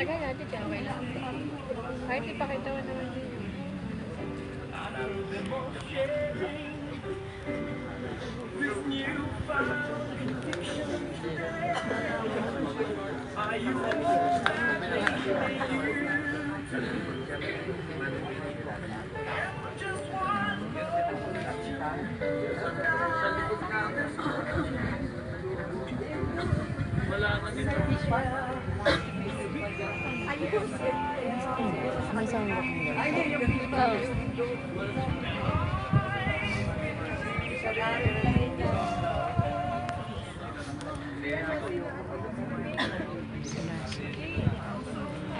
Tagal natin kaya okay lang. Kahit ipakita mo naman din yun. May isang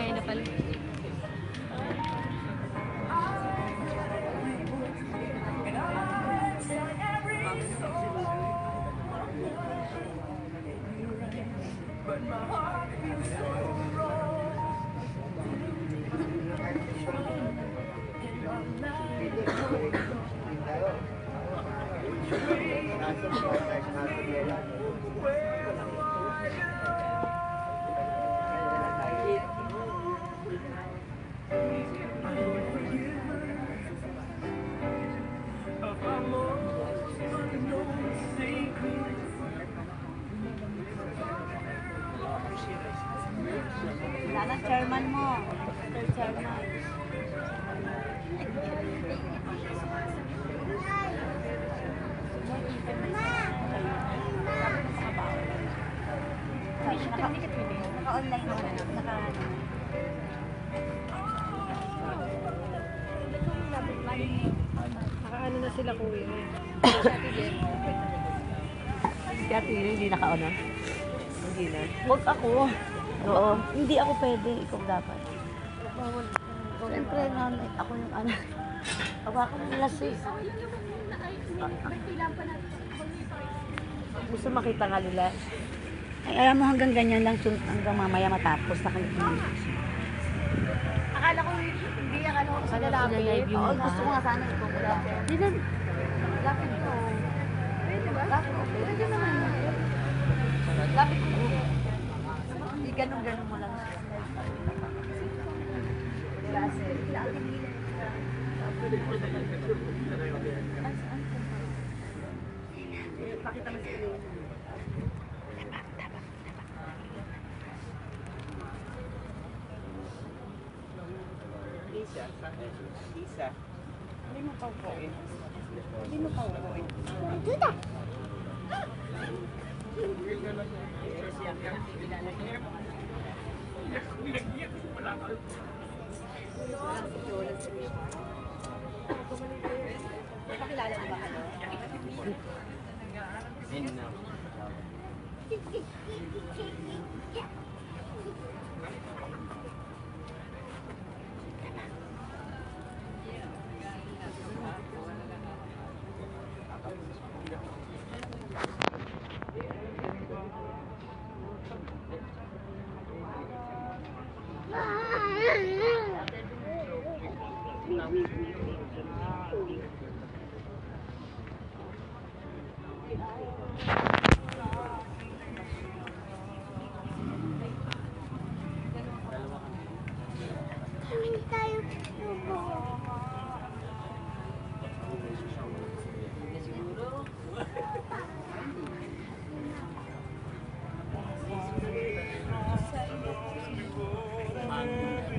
Ayun na pala. Lala, chairman mo. Mr. Chairman. Naka-online mo. Naka-ano na sila kuya. Si Ate hindi naka-on na? Hindi na. Huwag ako. Oo. Hindi ako pwede. Ikaw dapat. Siyempre, ako yung ano. Ako nila sis. Gusto makita nga nila. Ay, alam mo hanggang ganyan lang hanggang mamaya matapos. Akala ko hindi, akala ko sila lapit. Oo, gusto ko nga sana ikaw ko lapit. Hindi na. Lapit ko. Pwede ba? Lapit ko. Pwede naman. Lapit ko. Hindi ganun-ganun mo lang. Pakita mo sa iyo. Isa. Hindi mo pa upo. Hindi mo pa upo. Dito! Pakilala mo ba ano?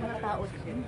Mga tao din.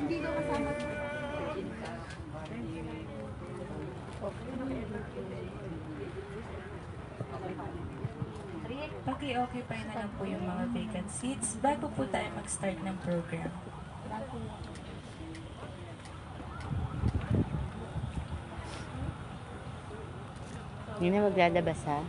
Hindi ko kasama. Okay pa na lang po yung mga vacant seats bago po tayo mag-start ng program. Hindi na maglalabas ha?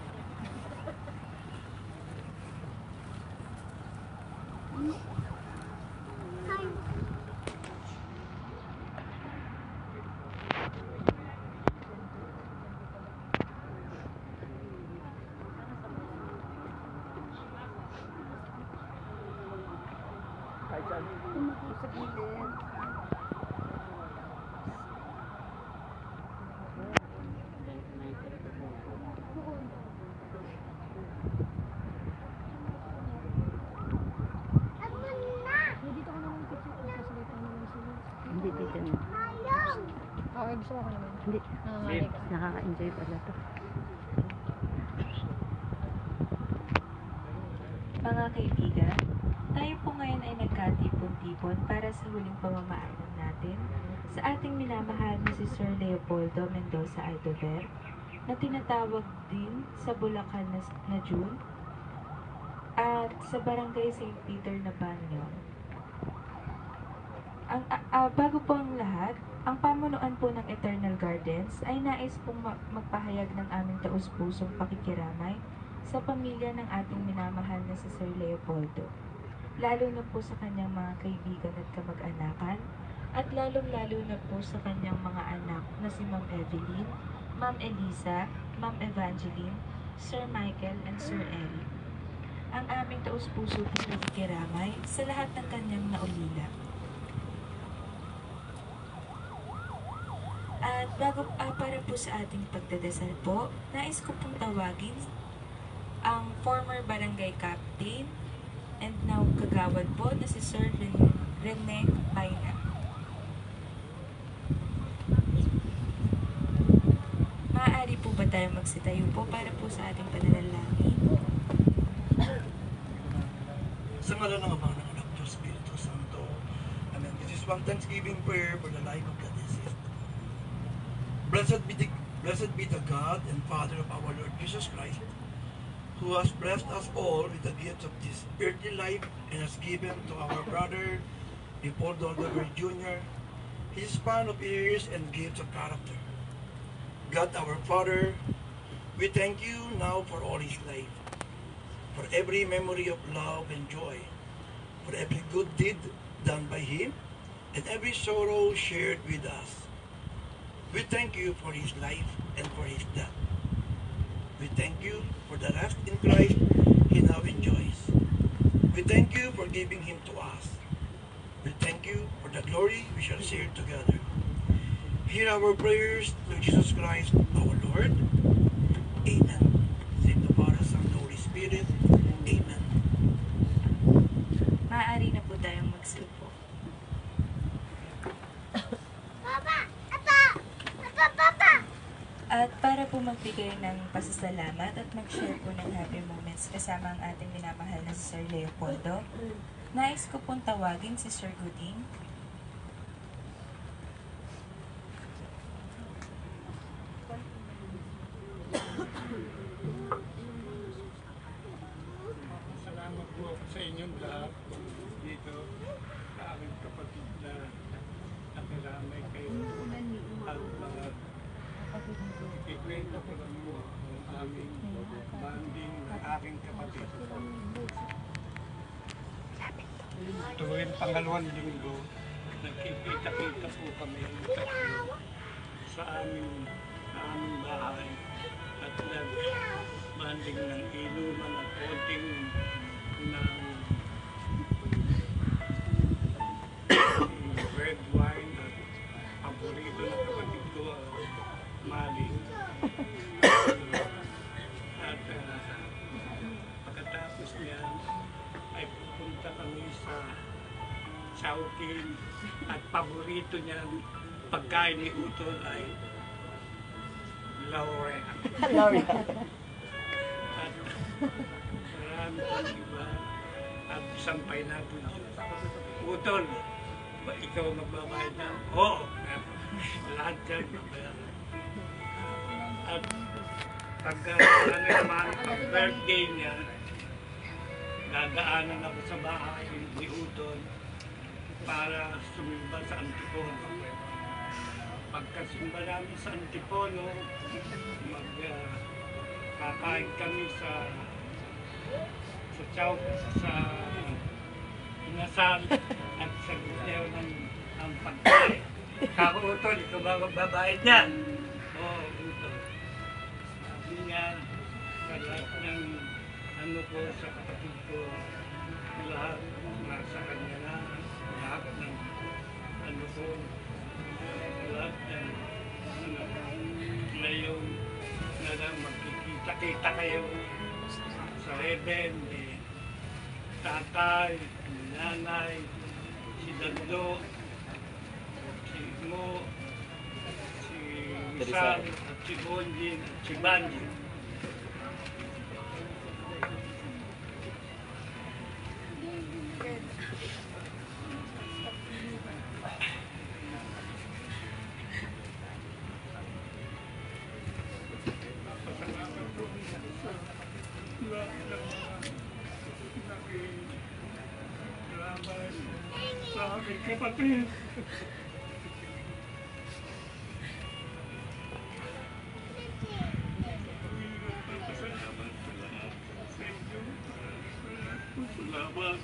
Sa gilid. Hindi dito na. Okay, gusto ko naman. Hindi. Nangangalit ka. Nakaka-enjoy pala to. Mga kaibigan, tayo po ngayon ay nagkatipon-tipon para sa huling pamamaanan natin sa ating minamahal na si Sir Leopoldo Mendoza Aldover na tinatawag din sa Bulacan na June at sa Barangay St. Peter na Banyon. Bago po ang lahat, ang pamunuan po ng Eternal Gardens ay nais pong magpahayag ng aming taus-pusong pakikiramay sa pamilya ng ating minamahal na si Sir Leopoldo, lalo na po sa kanyang mga kaibigan at kamag-anakan, at lalong-lalo na po sa kanyang mga anak na si Ma'am Evelyn, Ma'am Elisa, Ma'am Evangeline, Sir Michael, and Sir Eric. Ang aming taus-puso pong pakikiramay sa lahat ng kanyang naulila. At para po sa ating pagdadasal po, nais ko pong tawagin ang former barangay captain and now kagawad po na si Sir Rene Baina. Maaari po ba tayo magsitayo po para po sa ating pananalangin? Sa ngala ng Ama, ng Anak, Diyos, Espiritu Santo. Amen. This is one Thanksgiving prayer for the life of the deceased. Blessed be the God and Father of our Lord Jesus Christ, who has blessed us all with the gifts of this earthly life and has given to our brother Leopoldo Aldover Jr. his span of years and gifts of character. God our Father, we thank you now for all his life, for every memory of love and joy, for every good deed done by him, and every sorrow shared with us. We thank you for his life and for his death. We thank you for the rest in Christ he now enjoys. We thank you for giving him to us. We thank you for the glory we shall share together. Hear our prayers through Jesus Christ our Lord. Amen. Sing the Father, Son, and Holy Spirit. Amen. Maaari na po tayong magsiupo. At para po magbigay ng pasasalamat at mag-share po ng happy moments kasama ang ating minamahal na si Sir Leopoldo, nais ko pong tawagin si Sir Guding. Salamat po ako sa inyong lahat dito sa aking kapatid na nakiramay kayo at mga ikwento ko lang po ang aming banding ng aking kapatid. Tuwing pangalawang linggo, nagkikita-kita po kami sa aming bahay at nag-banding ng inuman at konting ng red wine at paborito na kapatid ko, Mali. At pagkatapos niyan ay pupunta kami sa Chowking at paborito niyan pagkain ni Utol ay Laurea. At marami pang iba at sampay natin. Utol, ba ikaw magbabayad na? Oo! Lahat yan magbabayad. At pagka birthday niya, dadaanan ako sa bahay ni Utol para sumimba sa Antipono. Pagkasimba namin sa Antipono, kakain kami sa inasal at sa guteo ng pagkain. Kako Utol, ikaw ba magbabayad niyan? Oo, Utol. Sabi niya, sa lahat ng ano ko sa kapatid ko, lahat nasa kanya na, lahat ng ano ko, lahat ng ano, ngayon na lang magkikita-kita kayo sa heaven, tatay, nanay, si Dando, si Mo, si Rizal, at si Bonjin, at si Banji. Pasalamat po sa lahat ng mga nakikiramay sa aking kapatid. Pasalamat sa lahat sa inyo. Salamat.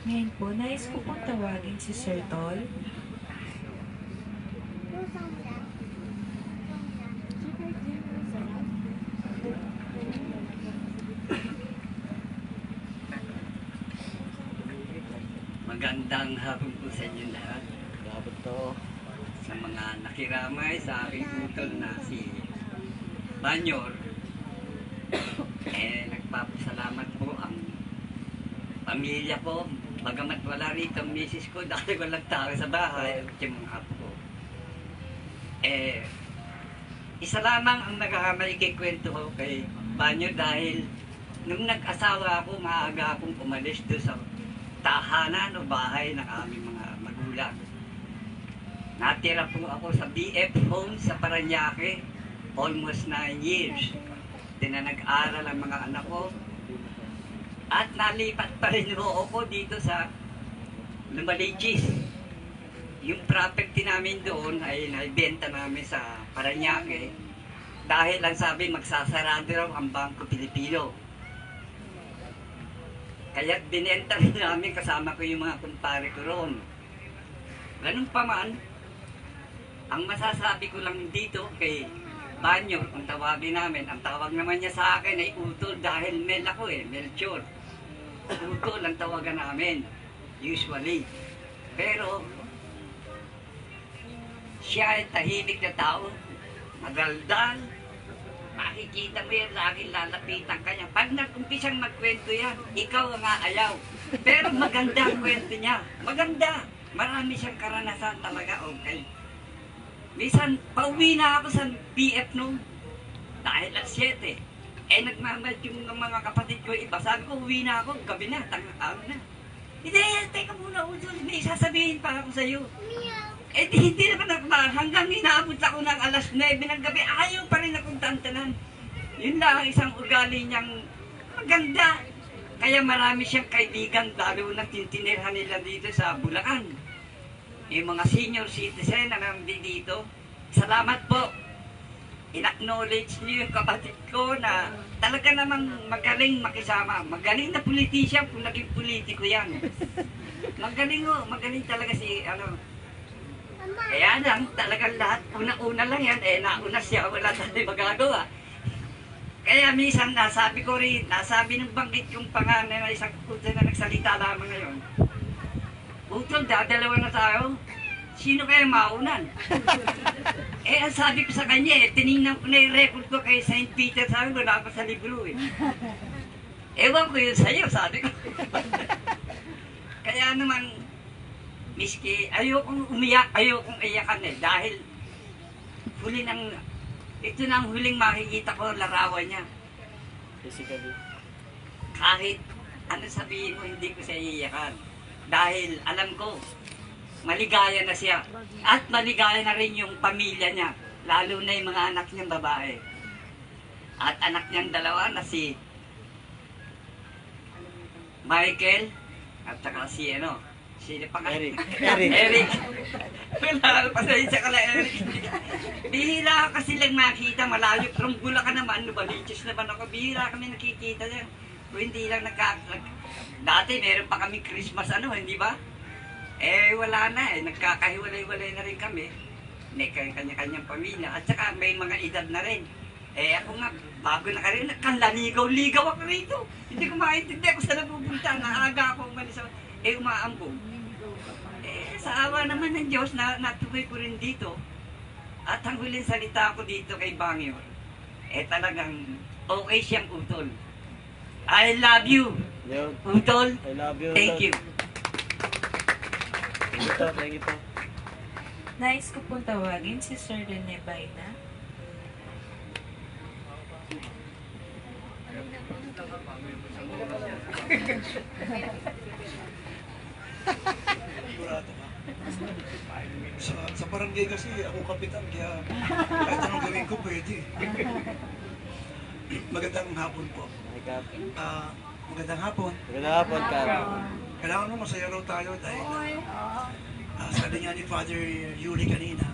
Ngayon po, nais ko pong tawagin si Sir Tol. Magandang hapon po sa inyo lahat. Grabe to. Sa mga nakiramay sa aking utol na si Banyor, nagpapasalamat po ang pamilya ko. Bagamat wala rito ang misis ko dahil walang tao sa bahay at yung mga apo ko. Isa lamang ang nakakamay kay kwento ko kay Banyor dahil nung nag-asawa ako, maaga akong umalis doon sa tahanan o bahay ng aming mga magulang. Natira po ako sa BF home sa Parañaque, almost 9 years. Na nag-aral ang mga anak ko. At nalipat pa rin ako dito sa Lumalichis. Yung property namin doon ay naibenta namin sa Parañaque dahil ang sabi magsasarado raw ang Bangko Pilipino. Kaya binenta rin namin kasama ko yung mga kumpare ko roon. Ganun pa man, ang masasabi ko lang dito kay Banyor, kung tawagin namin, ang tawag naman niya sa akin ay Utol dahil Mel ako Melchor. Utol ang tawagan namin, usually. Pero, siya ay tahimik na tao, magaldal, makikita mo yan, laging lalapitan ka niya. Pag nag-umpisang magkwento yan, ikaw ang aayaw. Pero maganda ang kwento niya. Maganda. Marami siyang karanasan talaga, okay. Minsan, pauwi na ako sa BF noon. Dahil alas 7. Nagmamad yung mga kapatid ko iba. Sabi ko, uwi na ako. Gabi na, tangang na. Hindi, teka muna, Udol. May sasabihin pa ako sa'yo. Hindi naman ako hanggang inaabot ako ng alas 9 ng gabi, ayaw pa rin akong tantanan. Yun lang ang isang ugali niyang maganda. Kaya marami siyang kaibigan, lalo na tintinirhan nila dito sa Bulacan. Yung mga senior citizen na nandito dito, salamat po. In-acknowledge niyo yung kapatid ko na talaga namang magaling makisama. Magaling na politisyan kung naging politiko yan. Magaling talaga si kaya lang, talagang lahat, una-una lang yan, nauna siya, wala tayong magagawa. Kaya minsan, nasabi ko rin, nasabi ng banggit yung pangalan na isang utol na nagsalita lamang ngayon. Utol, dadalawa na tayo, sino kaya maunan? Ang sabi ko sa kanya, tinignan ko na yung record ko kay St. Peter, sabi ko, wala pa sa libro Ewan ko yun sa'yo, sabi ko. Kaya naman, miski, ayokong umiyak, ayokong iyakan dahil ito na ang huling makikita ko larawan niya. Physically. Kahit ano sabihin mo, hindi ko siya iiyakan. Dahil alam ko, maligaya na siya. At maligaya na rin yung pamilya niya, lalo na yung mga anak niyang babae. At anak niyang dalawa na si Michael At saka si ano, sino pa ka? Eric. Eric. Wala, pasensya ka lang, Eric. Bihira ka kasi lang nakita, malayo. From Bulacan naman, Novaliches naman ako. Bihira kami nakikita dyan. Kung hindi lang dati meron pa kami Christmas hindi ba? Wala na nagkakahiwalay-walay na rin kami. May kanya-kanyang pamilya. At saka may mga edad na rin. Ako nga, bago na ka rin, kanlaligaw-ligaw ako rito. Hindi ko maintindihan kung saan napupunta. Naaga ako umalis ako. Umaambong. Sa awa naman ng Diyos, natuloy ko rin dito. At ang huling salita ko dito kay Bangyor, talagang okay siyang utol. I love you, Yun. utol. I love you. Thank you. Thank you po. Nais ko pong tawagin si Sir Rene Baina. Sigurado ka. Sa barangay kasi ako kapitan, kaya kahit anong gawin ko pwede. Magandang hapon po. Hi, Kap. Magandang hapon. Magandang hapon, Kap. Kailangan mo masaya raw tayo dahil sabi nga ni Father Yuli kanina,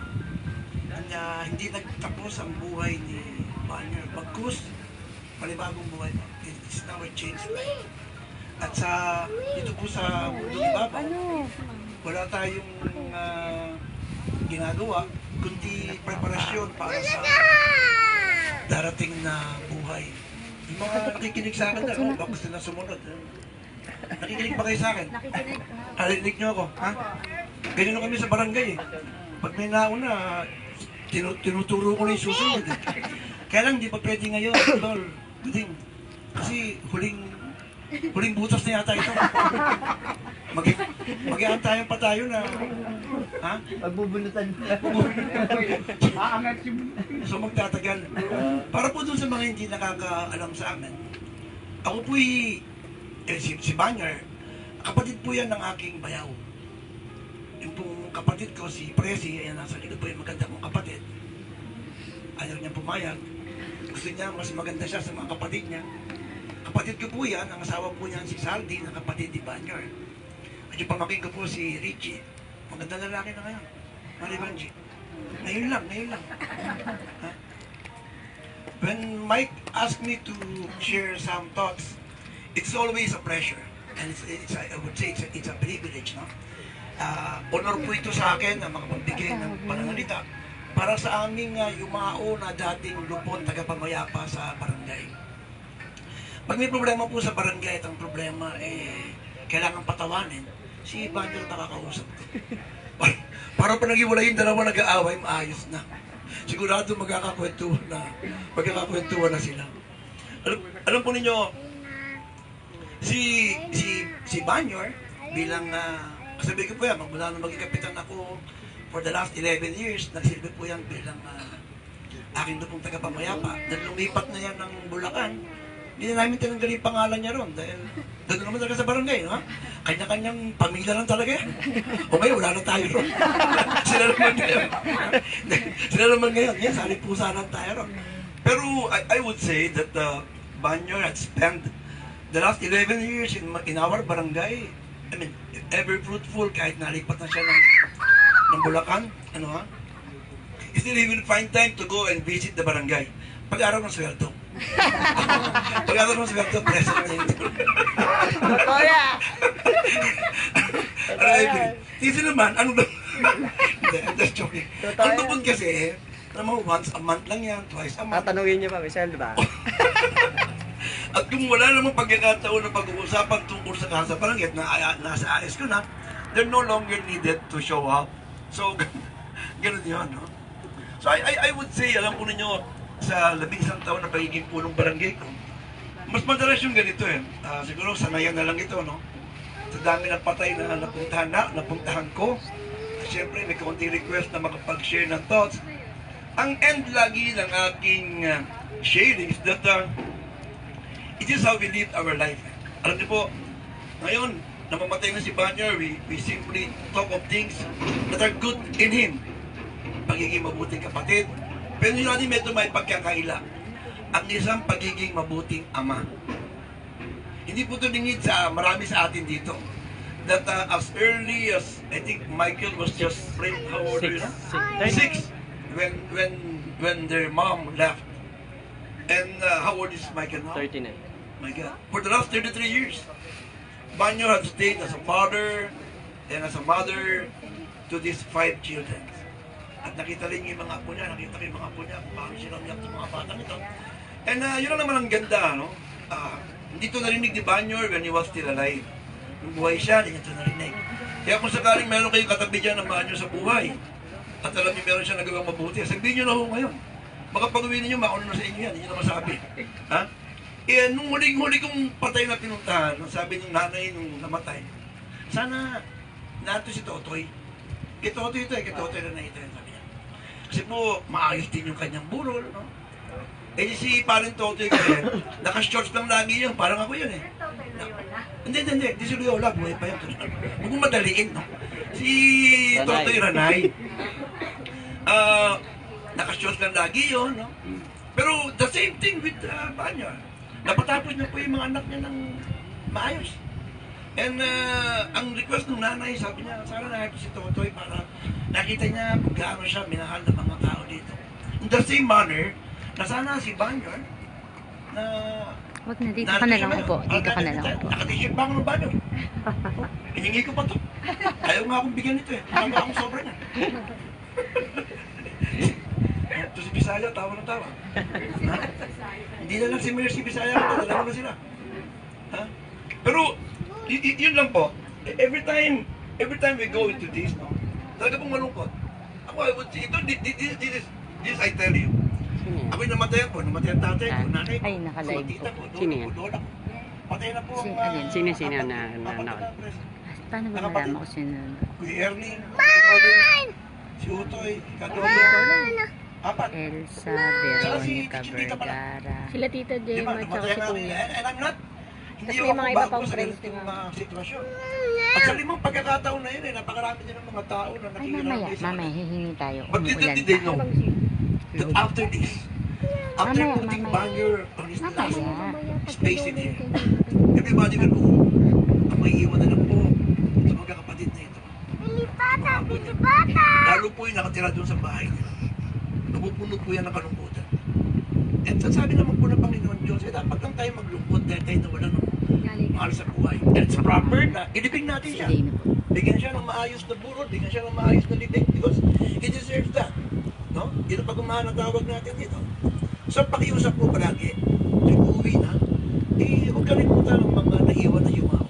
hindi nagtapos ang buhay ni Banner. Bagkus, palibagong buhay mo. It's now a changed life. At dito po sa mundo ni Baba, wala tayong ginagawa, kundi preparasyon para sa darating na buhay. Yung mga nakikinig sa akin na, baka gusto na sumunod. Nakikinig ba kayo sa akin? Nakikinig. Narinig nyo ako, ha? Ganyan na kami sa barangay eh. Pag may nauna, tinuturo ko na yung susunod eh. Kaya lang, di pa pwede ngayon, tol. Buding. Kasi huling butas na yata ito. Mag-iantayan pa tayo na, ha? Magbubunutan. So magtatagal. Para po dun sa mga hindi nakakaalam sa amin, ako po'y, si Banyer, kapatid po yan ng aking bayaw. Yung pong kapatid ko, si Presi, ayan nasa likod po yung maganda kong kapatid. Ayaw niya pumayag. Gusto niya, mas maganda siya sa mga kapatid niya. Kapatid ko po yan, ang asawa po niyan si Saldi, ang kapatid ni Banyer. At yung pamaking ko po si Richie. Maganda lalaki na ngayon. Maribanji. Ngayon lang. Ha? When Mike asked me to share some thoughts, it's always a pleasure. And I would say it's a privilege, no? Honor po ito sa akin na makapagbigay ng pananalita para sa aming yumao na dating lupon tagapamayapa sa barangay. Pag may problema po sa barangay, itong problema kailangan patawanin, si Banyer nakakausap ko. Para pa nag-iwalay yung dalawa nag-aaway, maayos na. Sigurado magkakakwentuhan na sila. Alam po ninyo, si Banyer, bilang, sabi ko po yan, magmula nung maging kapitan ako, for the last 11 years, nagsilbi po yan bilang aking lupong tagapamayapa. Lumipat na yan ng Bulacan. Hindi na namin tinanggal yung pangalan niya ron dahil doon naman talaga sa barangay, no? Kanya-kanyang pamilya lang talaga yan. O ngayon, wala na tayo ron. Sila naman ngayon. Yan, sali pusa lang tayo ron. Pero I would say that Banyer had spent the last 11 years in our barangay. I mean, ever fruitful kahit nalipat na siya ng Bulacan. Still he will find time to go and visit the barangay. Pag-araw ng sweldo. Pag-araw ng sweldo, preso na yun. Totoo yan. Kasi naman, ano ba? Hindi, I'm just joking. Ang lupon kasi, once a month lang yan, twice a month. Tatanungin niyo pa, Michelle, diba? At kung wala namang pagkakataon na pag-uusapan tungkol sa kasa barangay na nasa AS ko na, they're no longer needed to show up. So, ganun yun, no? So, I would say, alam po ninyo, sa 11 taon na pagiging punong barangay ko, mas madalas yung ganito eh. Siguro, sanayan na lang ito, no? Sa dami ng patay na napuntahan ko. Siyempre, may konting request na makapag-share ng thoughts. Ang end lagi ng aking sharing is that it is how we live our life. Alam niyo po, ngayon, namamatay na si Banyer, we simply talk of things that are good in him. Pagiging mabuting kapatid. Pero yun natin may pagkakaila. Ang isang pagiging mabuting ama. Hindi po ito lingid sa marami sa atin dito. that as early as, I think Michael was just, how old are you now? 6. When their mom left. And how old is Michael now? 39. My God. For the last 33 years, Banyo had stayed as a father and as a mother to these 5 children. At nakita rin yung mga apo niya, nakita ko yung mga apo niya, paano silang niyak sa mga batang ito. And yun lang naman ang ganda, no? Hindi ito narinig ni Banyo when he was still alive. Nung buhay siya, hindi niya ito narinig. Kaya kung sakaling meron kayong katabi dyan ng Banyo sa buhay, at alam niyo meron siya nagawang mabuti, sabihin niyo na ho ngayon. Baka pag-uwi ninyo, mauna na sa inyo yan, hindi niyo na masabi. Ha? Eh, nung huling-huli kong patay na pinuntahan, sabi ng nanay nung namatay, sana nato si Totoy. Kay Totoy ito kay Totoy na ito sabi niya. Kasi po, maayos din yung kanyang burol, no? Eh, si parin Totoy kasi, naka-shorts lang lagi yun, parang ako yun eh. Hindi, di si Loyola, buhay pa yun. Huwag mong madaliin, no? Si Totoy Ranay, naka-shorts lang lagi yun, no? Pero the same thing with Banyo. Napatapos niya po yung mga anak niya ng maayos. And ang request ng nanay, sabi niya, sana nakita si Totoy para nakita niya kung gaano siya minahal ng mga tao dito. In the same manner, na sana si Banyo, na... Wag na, dito ka na lang upo. Dito ka na lang upo. Naka-t-shirt pa ako ng Banyo. Hiningi ko pa to. Ayaw nga akong bigyan nito eh. Ayaw akong sobra niya. Ito si Bisaya, tawa ng tawa. Ha? Hindi na lang si Mayor si Bisaya, dalawa na sila. Ha? Pero, yun lang po. Every time we go into this, no, talaga pong malungkot. Ako, I would say, this I tell you. Ako'y namatayan po, namatay ang tatay ko, nanay ko, Ay, nakalive tita ko, Sino yan? lola ko. Patay na po ang... Sino na? Paano ba malaman ko sino? Kuya Ernie, si Utoy, Kadolo, 4. Elsa, Veronica Vergara. Sila Tita Jem at saka si Kuya. And I'm not, hindi Kasi ako may mga iba bago pang sa friends ganitong din ako. sitwasyon. At sa limang pagkakataon na yun, napakarami din ng mga tao na Ay, nakikirami sa mamaya, hihingi tayo. But little Umuulan did they pa. know that after this, after Mamaya, putting mamaya. Banyo on his last Mamaya. space in here, everybody will go, ang may iwan na lang po sa magkakapatid na ito. Mga apo niya. Lalo po yung nakatira doon sa bahay nila. Napupuno po yan ng kalungkutan. At sabi naman po ng Panginoon Diyos, dapat lang tayo maglungkot dahil tayo nawala ng mahal sa buhay. And it's proper na ilibing natin siya. Bigyan siya ng maayos na burol, bigyan siya ng maayos na libing because he deserves that. No? Yun ang pagmamahal na tawag natin dito. So pakiusap po palagi, yung uuwi na, huwag kalimutan ng mga naiwan na yumao.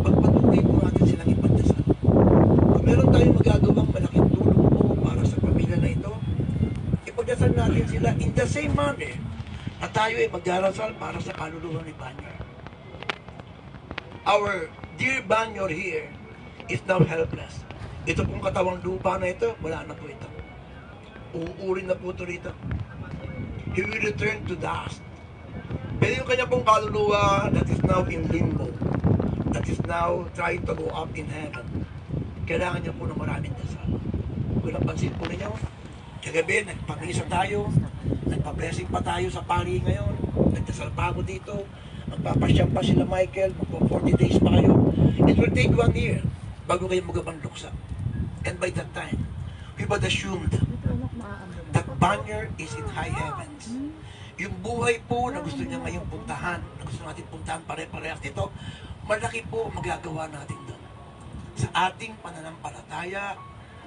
Pagpatuloy po natin silang ipagdasal. Kung meron tayong magagawang malaking tulong po para sa pamilya na ito, ipagdasal natin sila in the same manner na tayo ay magdarasal para sa kaluluwa ni Banyo. Our dear Banyo here is now helpless. Ito pong katawang lupa na ito, wala na po ito. Uuurin na po ito rito. He will return to dust. Pero yung kanya pong kaluluwa that is now in limbo, that is now trying to go up in heaven, kailangan niya po ng maraming dasal. Kung napansin po ninyo, kagabi, nagpag-isa tayo, nagpa-blessing pa tayo sa pari ngayon, nagdasal pa ako dito, magpapasyam pa sila Michael, magpo 40 days pa kayo. It will take 1 year bago kayo magabang luksa. And by that time, we would assumed that Banyo is in high heavens. Yung buhay po na gusto niya ngayong puntahan, na gusto natin puntahan pare-parehas dito, malaki po ang magagawa natin doon. Sa ating pananampalataya,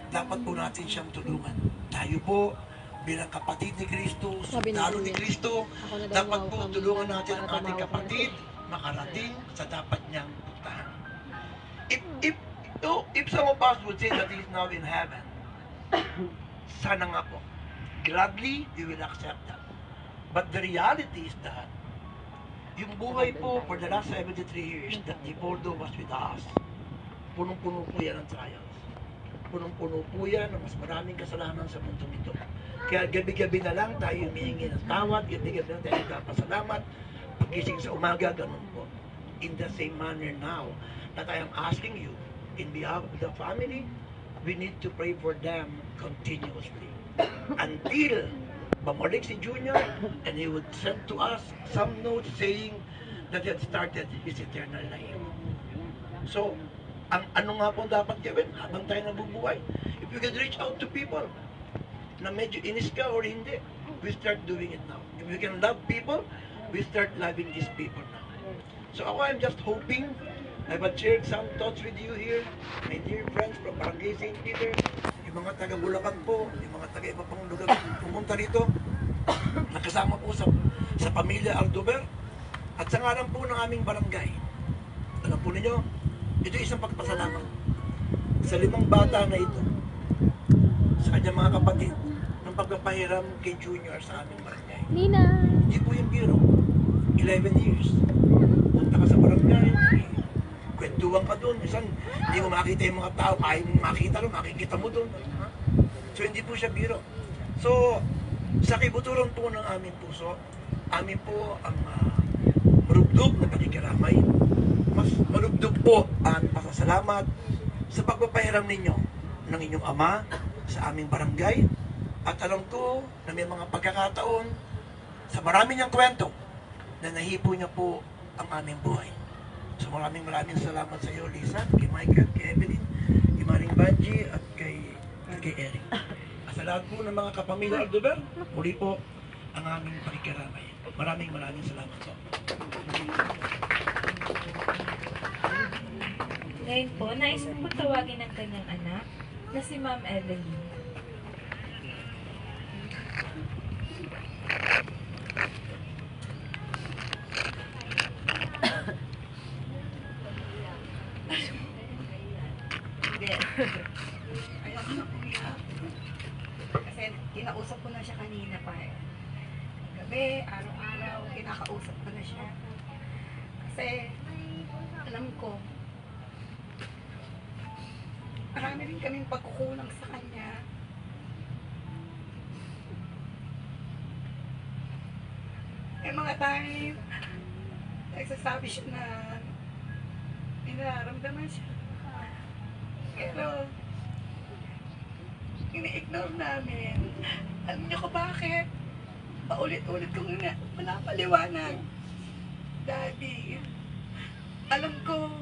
dapat po natin siyang tulungan. Tayo po, bilang kapatid ni Kristo, sundalo ni Kristo, dapat po tulungan natin ang ating kapatid makarating sa dapat niyang puntahan. If some of us would say that he is now in heaven, sana nga po, gladly we will accept that. But the reality is that yung buhay po for the last 73 years that Leopoldo was with us, punong-puno po yan ng trials. Punong-puno po yan ng mas maraming kasalanan sa mundo nito. Kaya gabi-gabi na lang tayo humihingi ng tawad, gabi-gabi na tayo nagpapasalamat, pagkising sa umaga, ganun po. In the same manner now that I am asking you, in behalf of the family, we need to pray for them continuously. Until bumalik si Junior and he would send to us some notes saying that he had started his eternal life. So, ang ano nga po dapat gawin habang tayo nabubuhay? If you can reach out to people na medyo inis ka or hindi, we start doing it now. If we can love people, we start loving these people now. So ako, I'm just hoping I've shared some thoughts with you here, my dear friends from Barangay St. Peter, yung mga taga Bulacan po, yung mga taga iba pang lugar pumunta rito, nakasama po sa pamilya Aldover, at sa ngalan po ng aming barangay. Alam po ninyo, ito isang pagpasalamat sa 5 bata na ito, sa kanyang mga kapatid, ng pagpapahiram kay Junior sa aming barangay. Nina! Hindi po yung biro. 11 years. Punta ka sa barangay, kwentuhan ka doon. Minsan, hindi mo makita yung mga tao, kaya mo makita doon, makikita mo doon. So, hindi po siya biro. So, sa kibuturan po ng aming puso, amin po ang marubdog na pakikiramay. Mas marubdog po ang pasasalamat sa pagpapahiram ninyo ng inyong ama sa aming barangay. At alam ko na may mga pagkakataon sa marami niyang kwento na nahipo niya po ang aming buhay. So maraming salamat sa iyo, Lisa, kay Michael, kay Evelyn, kay Maring Banji, at kay Eric. At sa lahat po ng mga kapamilya Aldover, muli po ang aming pakikiramay. Maraming salamat po. Ngayon po, nais ko po tawagin ang kanyang anak na si Ma'am Evelyn. Hindi. Ayoko na umiyak. Kasi kinausap ko na siya kanina pa eh. Gabi, araw-araw, kinakausap ko na siya. Kasi, alam ko, marami rin kaming pagkukulang sa kanya. May mga time, nagsasabi siya na may nararamdaman siya. Pero, ini-ignore namin. Alam niyo ko bakit? Paulit-ulit kong pinapaliwanag. Daddy, alam ko,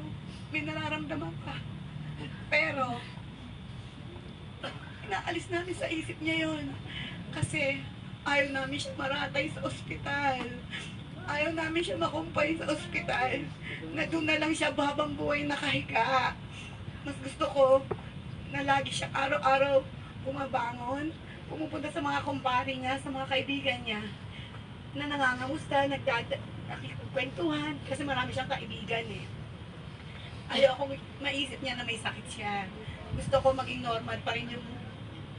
may nararamdaman ka. Pero, inaalis namin sa isip niya yon. Kasi, ayaw namin siya maratay sa ospital. Ayaw namin siya makumpay sa ospital. Na doon na lang siya habang buhay nakahiga. Mas gusto ko na lagi siya araw-araw bumabangon, pumupunta sa mga kumpare niya, sa mga kaibigan niya, na nangangamusta, nakikwentuhan, kasi marami siyang kaibigan eh. Ayaw akong maisip niya na may sakit siya. Gusto ko maging normal pa rin yung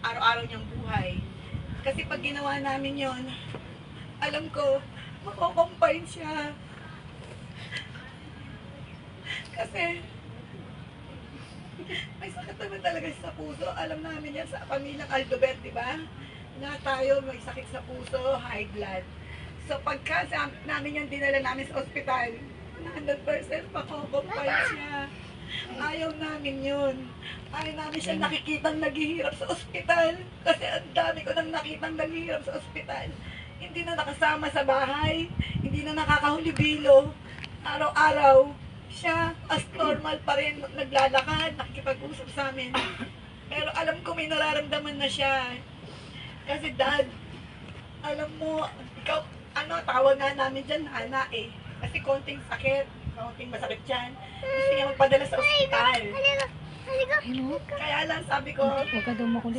araw-araw niyang buhay. Kasi pag ginawa namin yon, alam ko, makukombine siya. Kasi, may sakit naman talaga sa puso. Alam namin yan sa pamilyang Aldover, di ba? Na tayo may sakit sa puso, high blood. So pagka namin yan dinala namin sa ospital, 100% makukumpay siya. Ayaw namin yun. Ayaw namin siya nakikitang naghihirap sa ospital. Kasi ang dami ko nang nakitang naghihirap sa ospital. Hindi na nakasama sa bahay, hindi na nakakahulibilo. Araw-araw, siya, as normal pa rin, naglalakad, nakikipag-usap sa amin. Pero alam ko may nararamdaman na siya. Kasi dad, alam mo, ikaw, tawag nga namin dyan, Hana eh. Kasi konting sakit, konting masakit dyan. Gusto niya magpadala sa ospital. Kaya lang sabi ko,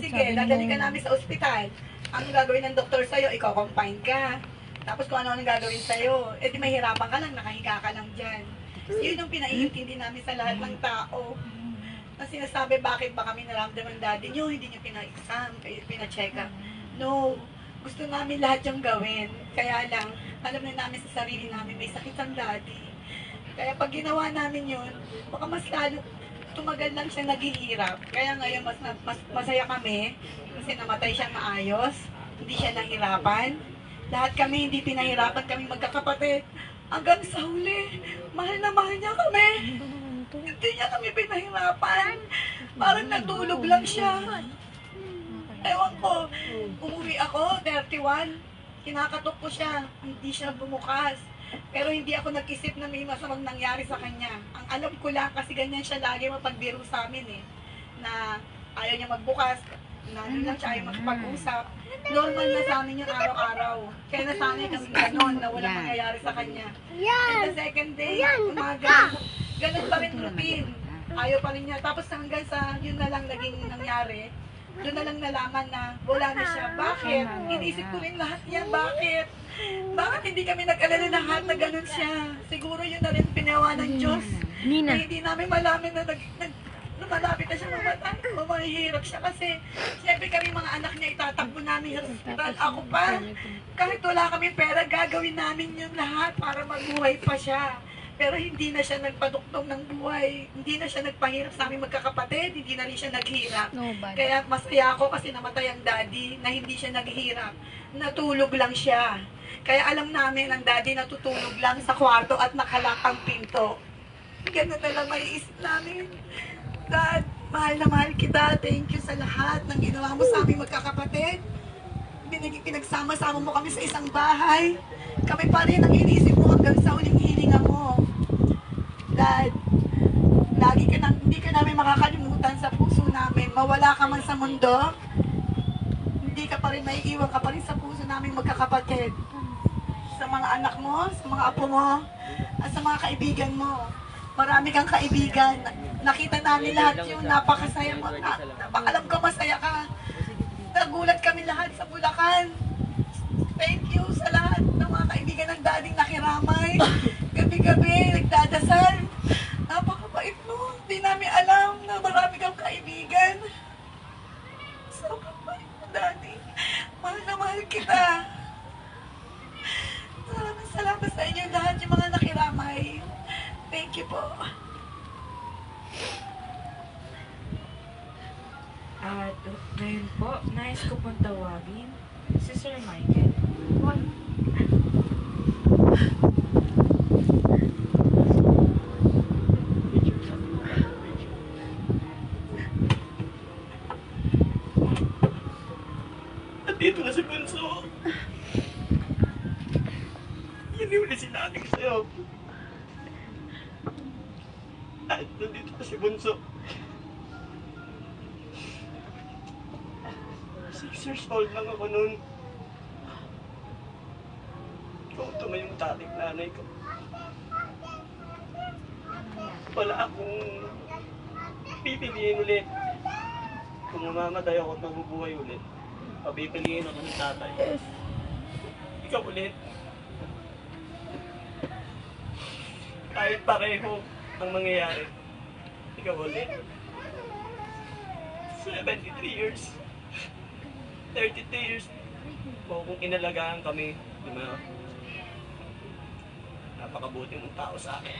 sige, dadali ka namin sa ospital. Ang gagawin ng doktor sa'yo, ikaw confine ka. Tapos kung ano ang gagawin sa'yo, edi mahirapan ka lang, nakahiga ka lang dyan. Yun yung pinaiintindi namin sa lahat ng tao. Na sinasabi, bakit ba kami naramdaman daddy nyo, hindi nyo pina-exam, pina-check up. No, gusto namin lahat yung gawin. Kaya lang, alam na namin sa sarili namin, may sakit ang daddy. Kaya pag ginawa namin yun, baka mas lalo tumagal lang siya naghihirap. Kaya ngayon, mas masaya kami kasi namatay siya maayos, hindi siya nahirapan. Lahat kami hindi pinahirapan, kami magkakapatid. Hanggang sa huli, mahal na mahal niya kami. Hindi niya kami pinahirapan. Parang natulog lang siya. Ewan ko, umuwi ako, 31. Kinakatok ko siya, hindi siya bumukas. Pero hindi ako nag-isip na may masamang nangyari sa kanya. Ang alam ko lang, kasi ganyan siya lagi mapagbiro sa amin eh, na ayaw niya magbukas, na ano lang siya ayaw makipag-usap. Normal na sa amin yung araw-araw. Kaya nasanay kami gano'n na walang mangyayari sa kanya. And the second day, umaga, ganun pa rin routine. Ayaw pa rin niya. Tapos hanggang sa yun na lang naging nangyari, doon na lang nalaman na wala na siya. Bakit? Inisip ko rin lahat yan. Bakit? Bakit hindi kami nag-alala lahat na ganun siya? Siguro yun na rin pinawa ng Diyos. Na hindi namin malaman na malapit na siya mamatay o mahihirap siya kasi siyempre kami mga anak niya itatakbo namin sa hospital. Ako pa, kahit wala kami pera, gagawin namin yun lahat para mabuhay pa siya. Pero hindi na siya nagpaduktong ng buhay. Hindi na siya nagpahirap sa aming magkakapatid. Hindi na rin siya naghirap. Kaya masaya ako kasi namatay ang daddy na hindi siya naghirap. Natulog lang siya. Kaya alam namin ang daddy natutulog lang sa kwarto at nakalak ang pinto. Ganun na lang maiisip namin. God, mahal na mahal kita. Thank you sa lahat ng ginawa mo sa aming magkakapatid. Pinagsama-sama mo kami sa isang bahay. Kami pa rin ang iniisip mo hanggang sa uling hininga mo. God, hindi ka namin makakalimutan sa puso namin. Mawala ka man sa mundo, hindi ka pa rin maiiwan ka pa rin sa puso namin magkakapatid. Sa mga anak mo, sa mga apo mo, at sa mga kaibigan mo. Marami kang kaibigan. Nakita namin lahat yung napakasaya mo. Napakalam ko masaya ka. Nagulat kami lahat sa Bulacan. Thank you sa lahat ng mga kaibigan ng dading nakiramay. Gabi-gabi, nagdadasal. Napakabait mo. Hindi namin alam na marami kang kaibigan. Sobrang bait mo, daddy. Mahal na mahal kita. Maraming salamat sa inyo lahat yung mga nakiramay. Thank you po. At ngayon po, nais ko pong tawagin si Sir Michael. At dito na si Bunso. Yan yung ulit sinabi ko sa'yo. At nandito na si Bunso. 6 years old lang ako noon. Ikaw tumayong tating nanay ko. Wala akong pipiliin ulit. Kung mamamatay ako at mabubuhay ulit, papipiliin ako ng tatay. Ikaw ulit. Kahit pareho ang mangyayari, ikaw ulit. 73 years. 32 years po kung inalagaan kami, di ba? Napakabuti mong tao sa akin.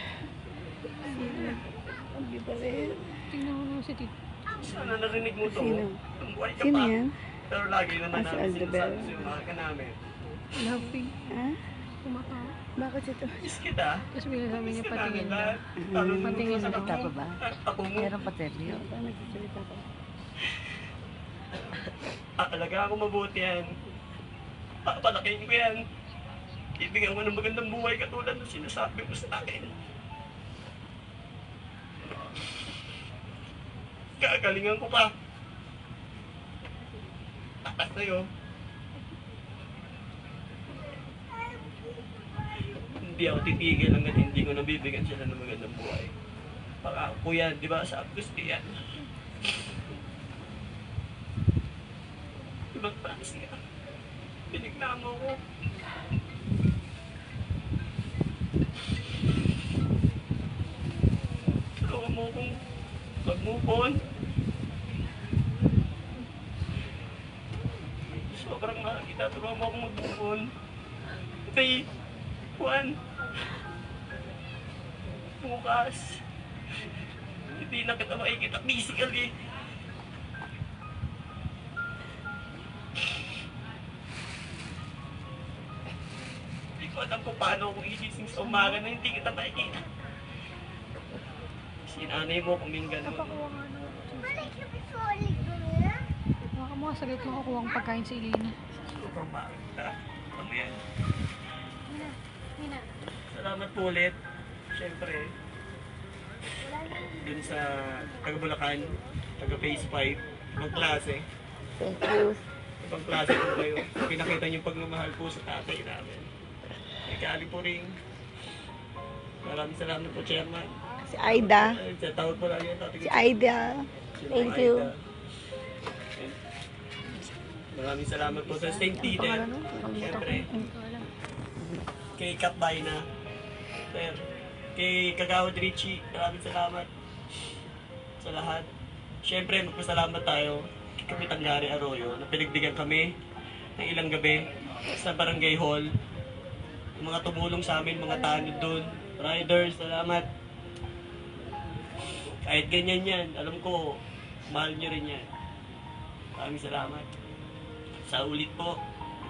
Hindi pa rin. Tingnan mo naman si Tito. Sana narinig mo to. Ang buhay ka Sino pa. yan? Pero lagi naman Si namin Aldebel. sinasabi sa'yo, mahal ka namin. Laughing. Ha? Kumakawa. Bakit ito? Miss kita. Tapos binasabi niya Miss ka patingin namin daw. lahat. Lalo mo Patingin sa daw. anak Salita pa ba? Apo mo. Meron pa teryo. Paano nagsasalita pa? Aalagaan ko mabuti yan. Papalakihin ko yan. Ibigyan ko ng magandang buhay katulad ng sinasabi mo sa akin. Gagalingan ko pa. Takas sa'yo. Hindi ako titigil hanggang hindi ko nabibigyan sila ng magandang buhay. Pangako ko yan, di ba? Sabi ko sa yan. Ibang promise ka. Binigla mo ko. Tulungan mo akong mag-move on. Sobrang mahal kita. Tulungan mo akong mag-move on. 3, 1. Bukas. Hindi na kita makikita physically. Hindi ko alam kung paano ako igising sa umaga na hindi kita makikita. Sinanay mo kung gano'n. Napakuha nga na. Baka mo saglit makakuha ang pagkain sa Elena. Sobrang mahal kita. Ano yan? Nina. salamat po ulit. Siyempre, dun sa taga Bulacan, taga Phase 5, ibang klase. Thank you. Ibang klase po kayo. Pinakita niyo pagmamahal po sa tatay namin. Ikali po rin. Maraming salamat po, Chairman. Si Aida. Ay, sa tawag po lang yun. Si Aida. Thank you. Maraming salamat po sa St. Peter. Siyempre. Kay Kap Bayna. Sir. Kay Kagawad Richie. Maraming salamat sa lahat. Siyempre, magpasalamat tayo kay Kapitan Gary Arroyo na pinagbigan kami ng ilang gabi sa Barangay Hall. Yung mga tumulong sa amin, mga tanod doon. Riders, salamat. Kahit ganyan yan, alam ko, mahal nyo rin yan. Maraming salamat. Sa ulit po,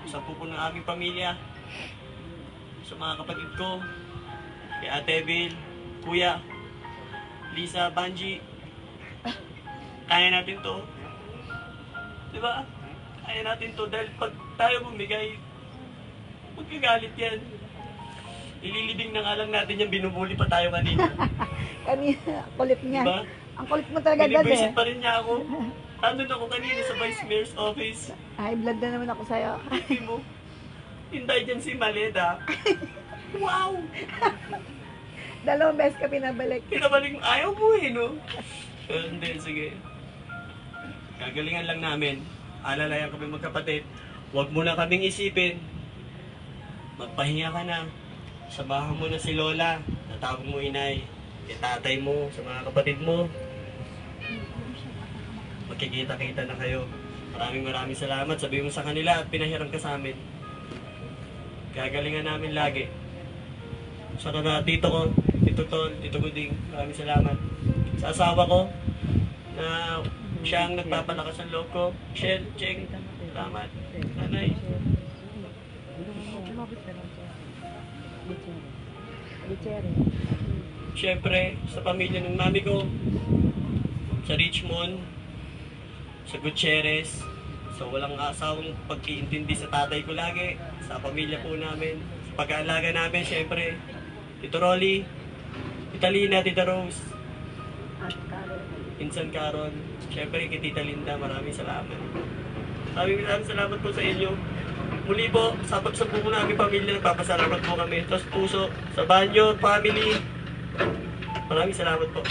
sa po ng aming pamilya, sa mga kapatid ko, kay Ate Bill, Kuya, Lisa, Banji, kaya natin to. Diba? Kaya natin to dahil pag tayo bumigay, magkagalit yan. Ililibing na nga lang natin yan, binubuli pa tayo kanina. Kanina, kulit niya. Diba? Ang kulit mo talaga dad Binibisit pa rin niya ako. Andun ako kanina sa Vice Mayor's office. High blood na naman ako sa'yo. Hindi mo. Hintay dyan si Maleda. Wow! Dalawang beses ka pinabalik. Pinabalik mo. Ayaw mo eh, no? Pero hindi, sige. Gagalingan lang namin. Alalayan kami magkapatid. Huwag mo na kaming isipin. Magpahinga ka na. Samahan mo na si Lola. Natawag mo inay. Kay tatay mo, sa mga kapatid mo. Magkikita-kita na kayo. Maraming salamat. Sabi mo sa kanila at pinahiram ka sa amin. Gagalingan namin lagi. Saka na tito ko, tito Tol, tito Guding, maraming salamat. Sa asawa ko, na siya ang nagpapalakas ng loob ko. Shell, Cheng, salamat. Nanay. Siyempre, sa pamilya ng mami ko, sa Richmond, sa Gutierrez, so walang asawang pag-iintindi sa tatay ko lagi, sa pamilya po namin, sa pag-aalaga namin, siyempre, Tito Rolly, Tita Lina, Tita Rose, Insan Caron, siyempre kay Tita Linda, maraming salamat. Maraming salamat po sa inyo. Muli po, sa pagsampu po namin pamilya, nagpapasalamat po kami. Tapos puso, sa banyo, family, maraming salamat po.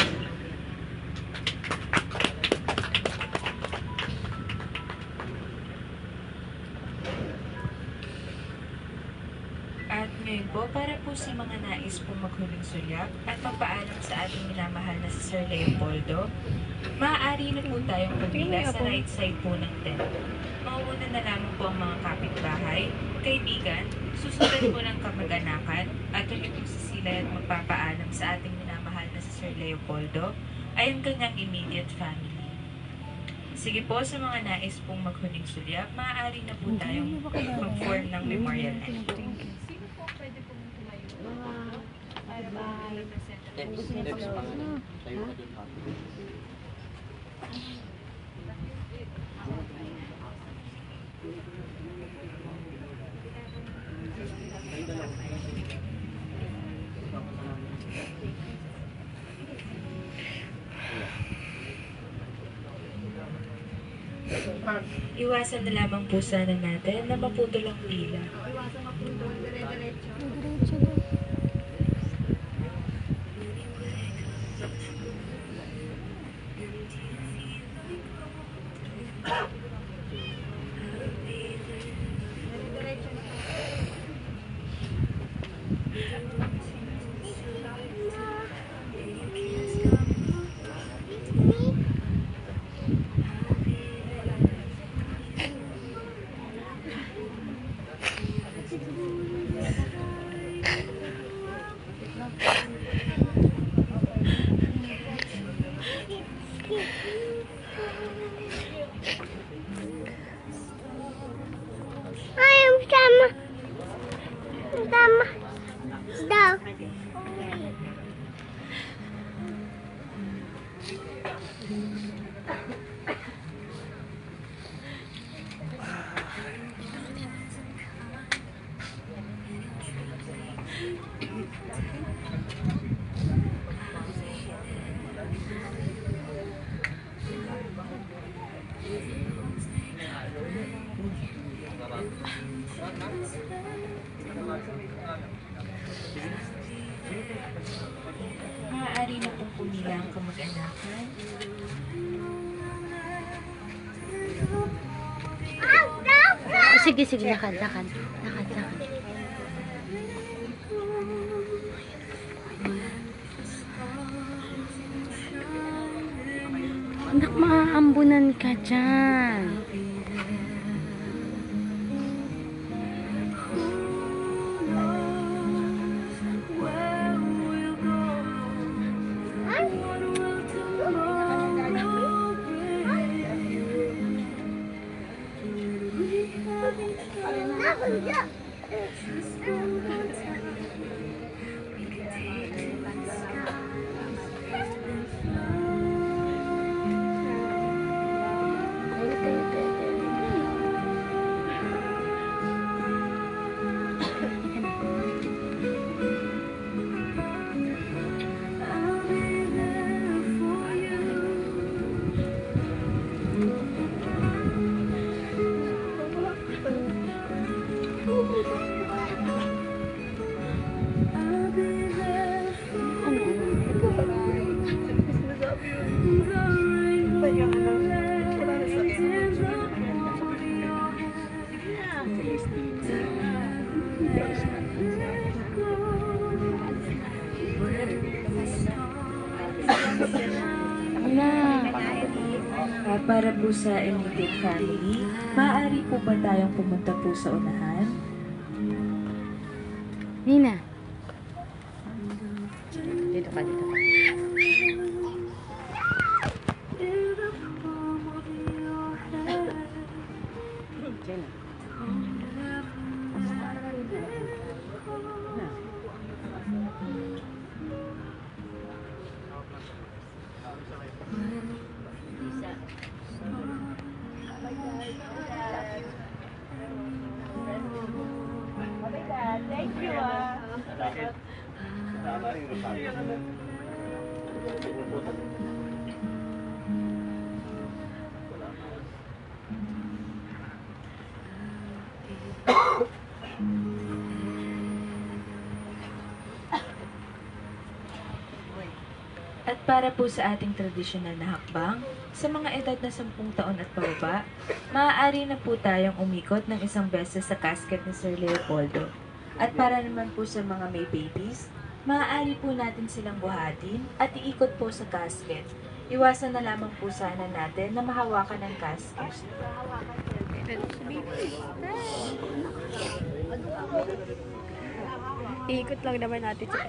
At ngayon po, para po sa mga nais pong maghuling sulyap at magpaalam sa ating minamahal na si Sir Leopoldo, maaari na po tayong pumila sa right side po ng tent. Mauuna na lamang po ang mga kapitbahay, kaibigan, susunod po ng kamag-anakan, at yung pong sisila at magpapaalam sa ating minamahal na si Sir Leopoldo ay ang kanyang immediate family. Sige po, sa mga nais pong maghuling sulyap, maaari na po tayong mag-form ng memorial line. Iwasan na lamang po sana natin na maputol ang pila. inakan. Sige, sige, lakad. Anak, maaambunan ka dyan. Para po sa immediate family, maaari po ba tayong pumunta po sa unahan? Nina. Dito ka. At para po sa ating tradisyonal na hakbang, sa mga edad na 10 taon at pababa, maaari na po tayong umikot ng isang beses sa casket ni Sir Leopoldo. At para naman po sa mga may babies, maaari po natin silang buhatin at iikot po sa casket. Iwasan na lamang po sana natin na mahawakan ng casket. Iikot lang naman natin siya.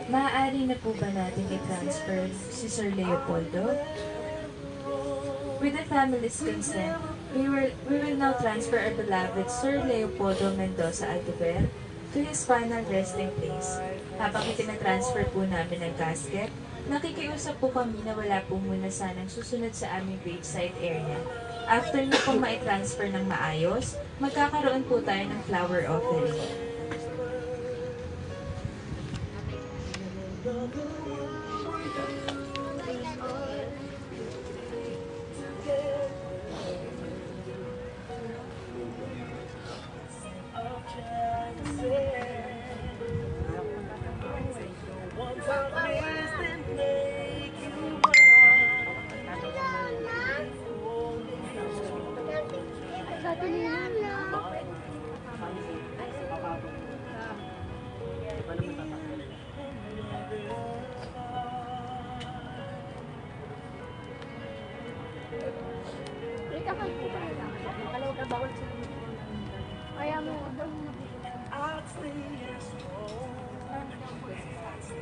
Maaari na po ba natin i-transfer si Sir Leopoldo? With the family's consent, we will now transfer our beloved Sir Leopoldo Mendoza Altuver to his final resting place. Habang itinatransfer po namin ang casket, nakikiusap po kami na wala po muna sanang susunod sa aming graveside area. After na po ma-transfer ng maayos, magkakaroon po tayo ng flower offering.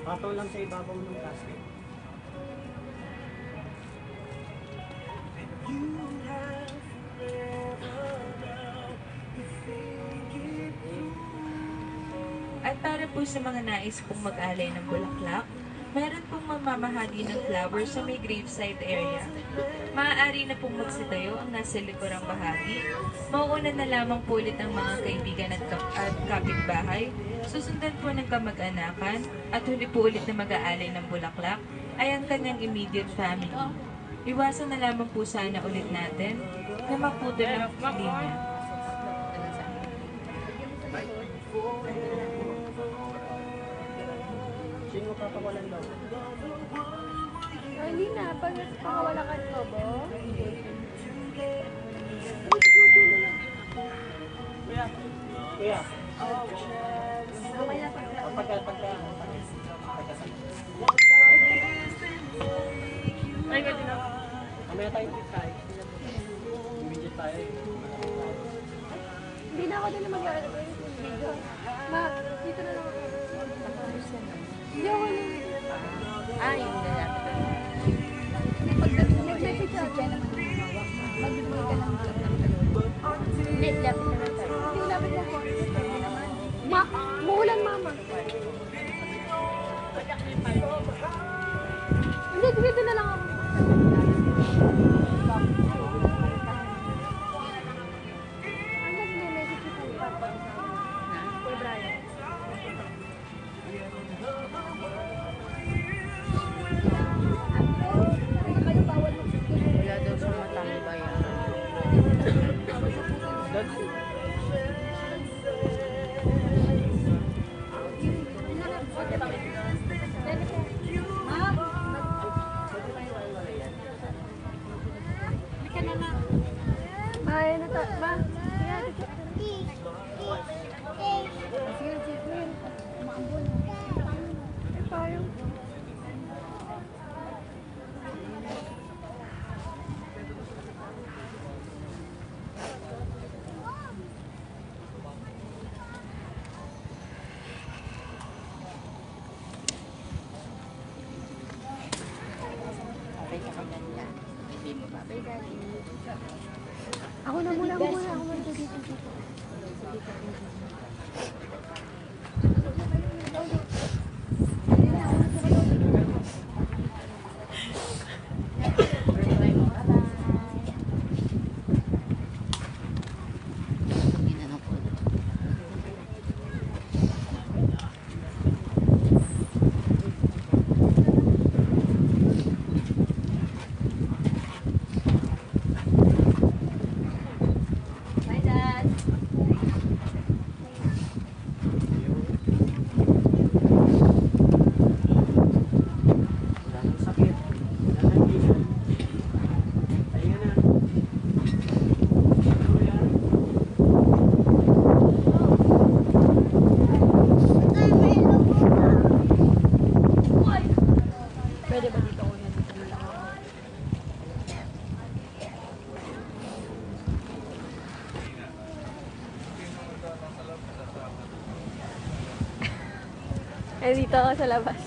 Pato lang sa ibabaw ng casket. At para po sa mga nais pong mag-alay ng bulaklak, meron pong mamamahagi ng flowers sa may graveside area. Maaari na pong magsitayo ang nasa likurang bahagi. Mauuna na lamang po ulit ang mga kaibigan at kapitbahay Susundan po ng kamag-anakan at huli po ulit na mag-aalay ng bulaklak ay ang kanyang immediate family. Iwasan na lamang po sana ulit natin na maputol ang linya. Hindi na. Pag wala ka ng lobo. Kuya. Ay, pwede na. Mamaya tayo tayo. Immediate tayo. Hindi na ako din na mag-video. Ma, dito na lang ako. Hindi ako lang. Yung lalaki. Nag-message si Jen naman. Magbibigay ka ng vlog ng talon. Hindi, lapit na lang tayo. Hindi, lapit na ako. Ma, muulan mama. Hindi, dito na lang ako. Ang nag-message si Papa. Kuya Brian. Wala daw sa matambay. Ay, nata, ba? Sige, sige. Umaambon. Ay, tayo. Ako na muna dito. Ginanong ko. Pwede ba dito ako yan? Eh, dito ako sa labas.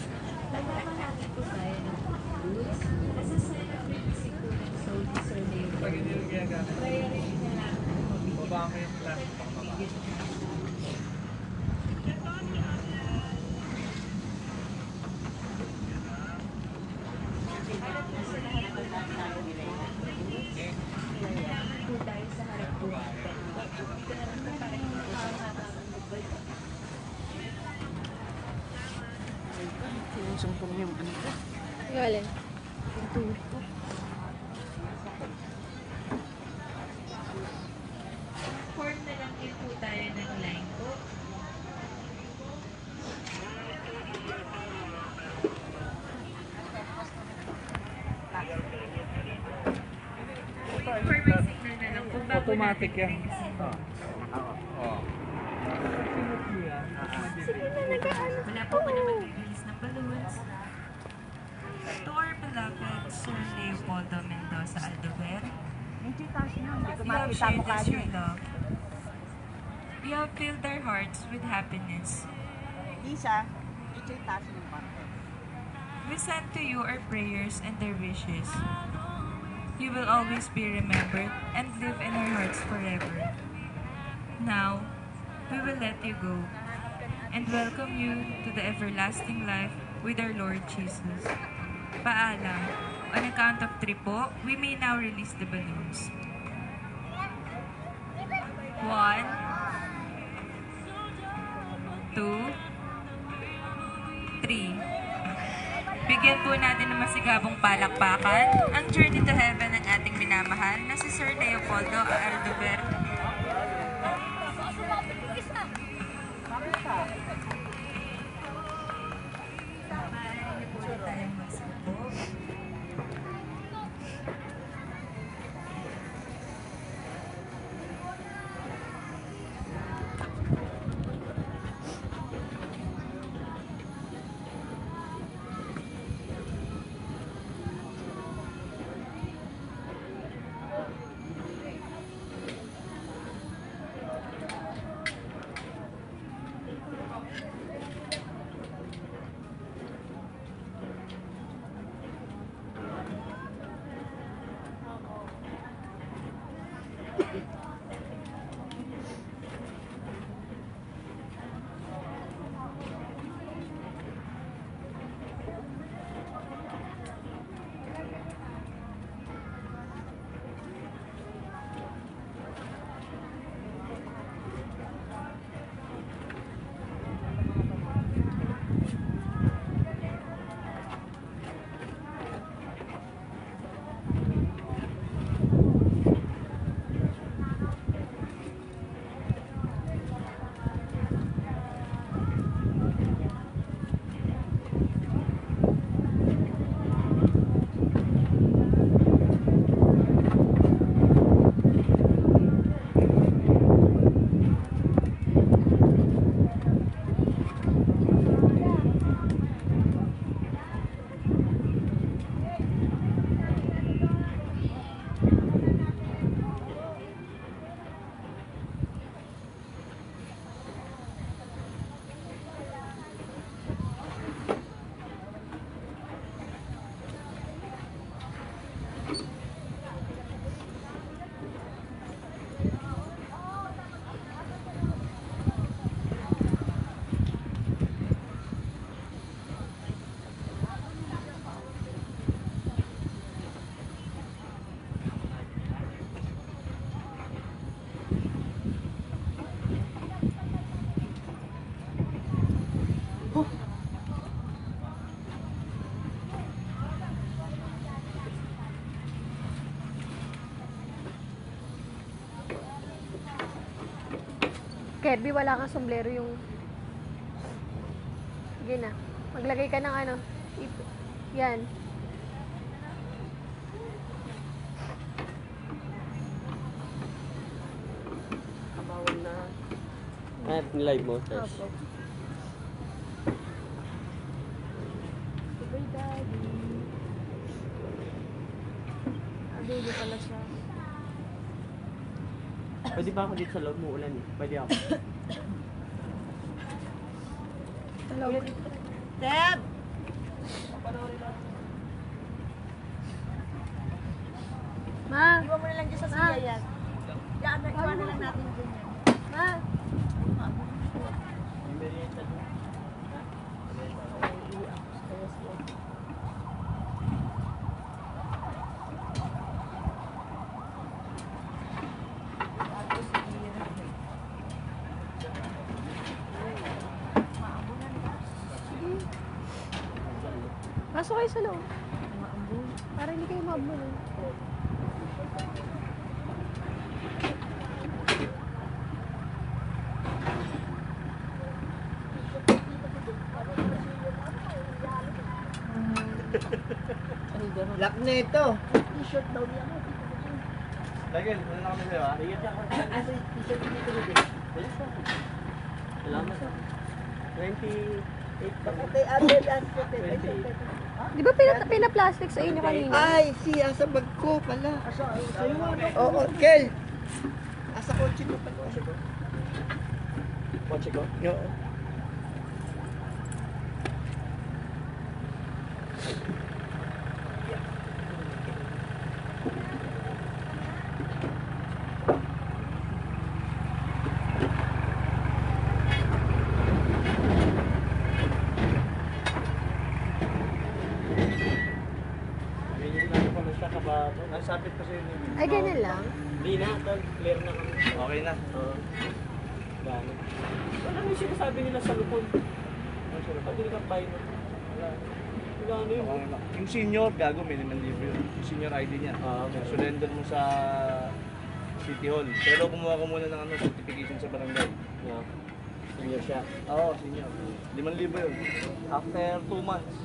Sinusumpong yung ano ko. Galing. Form na lang din po tayo ng line po. Formal signal na lang po. Automatic yan. Wala po ko na mag-release ng balloons. To our beloved Sir Leopoldo Mendoza Aldover, you have shared us your love. You have filled our hearts with happiness. We send to you our prayers and our wishes. You will always be remembered and live in our hearts forever. Now, we will let you go and welcome you to the everlasting life with our Lord Jesus. Paalam. On a count of 3 po, we may now release the balloons. 1, 2, 3. Bigyan po natin ng masigabong palakpakan ang journey to heaven ng ating minamahal na si Sir Leopoldo Aldover. Kirby, wala kang sombrero yung... Sige na. Maglagay ka ng ano. Yan. Bawal na. Live mo, test. Opo. Bye, Daddy. Baby pala siya. Pwede ba ako dito sa loob mo ulan eh? Pwede ako. Hello. Deb! Ma! Iwan mo na lang dyan sa siya yan. Iwan na lang natin dyan yan. Ma! Pasok kayo sa loob. Para hindi kayo maambun. Lock na ito. T-shirt daw niya. Lagyan, wala na kami sa'yo ha? Lagyan siya ako. T-shirt dito dito. Salamat. 28 pa. Patay agad ang Di ba pina-plastic sa inyo kanina? Ay, siya sa bag ko pala. Oo, Kel. Asa kotse ko pala. Kotse ko? Oo. Nasapit pa sa'yo nito. Ay, ganun lang. Hindi na, tol. Clear na kami. Okay na. Oo. Gano'n. Ano yung sinasabi nila sa lupon? Pwede ka buy mo. Wala ano yun. Yung senior, gago, minimum libre yun. Yung senior ID niya. Okay. Surrender mo sa City Hall. Pero kumuha ka muna ng certification sa barangay. Yeah. Senior siya. Oo, senior. 5,000 yun. After 2 months.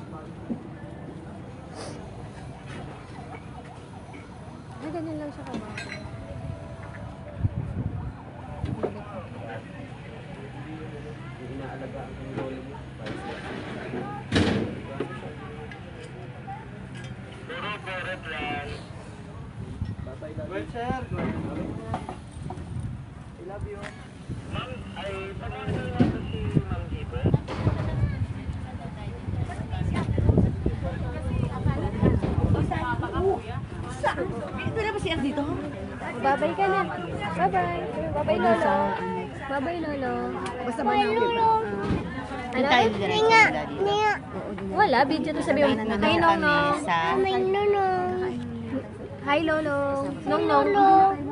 Ay, ganyan lang siya kamahal. Hindi inaalaga ang lolo mo. Well, sir. I love you. Pwede ba siya dito? Babay ka na. Bye-bye. Bye-bye, Lolo. Bye-bye, Lolo. Basta ba na Ano? tayo diretso nila dito? Wala, video to sabi mo. Hi, Nong Nong. sa... Hi, Lolo. Nong Nong.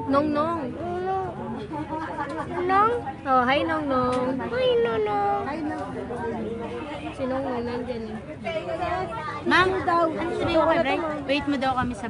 Nong Nong. Nong? Oh, hi, Nong Nong. Hi, Nong Nong. Si Nong Nong nandyan eh. Ma'am, ano sabihin ko kay Bray? Wait mo daw kami sa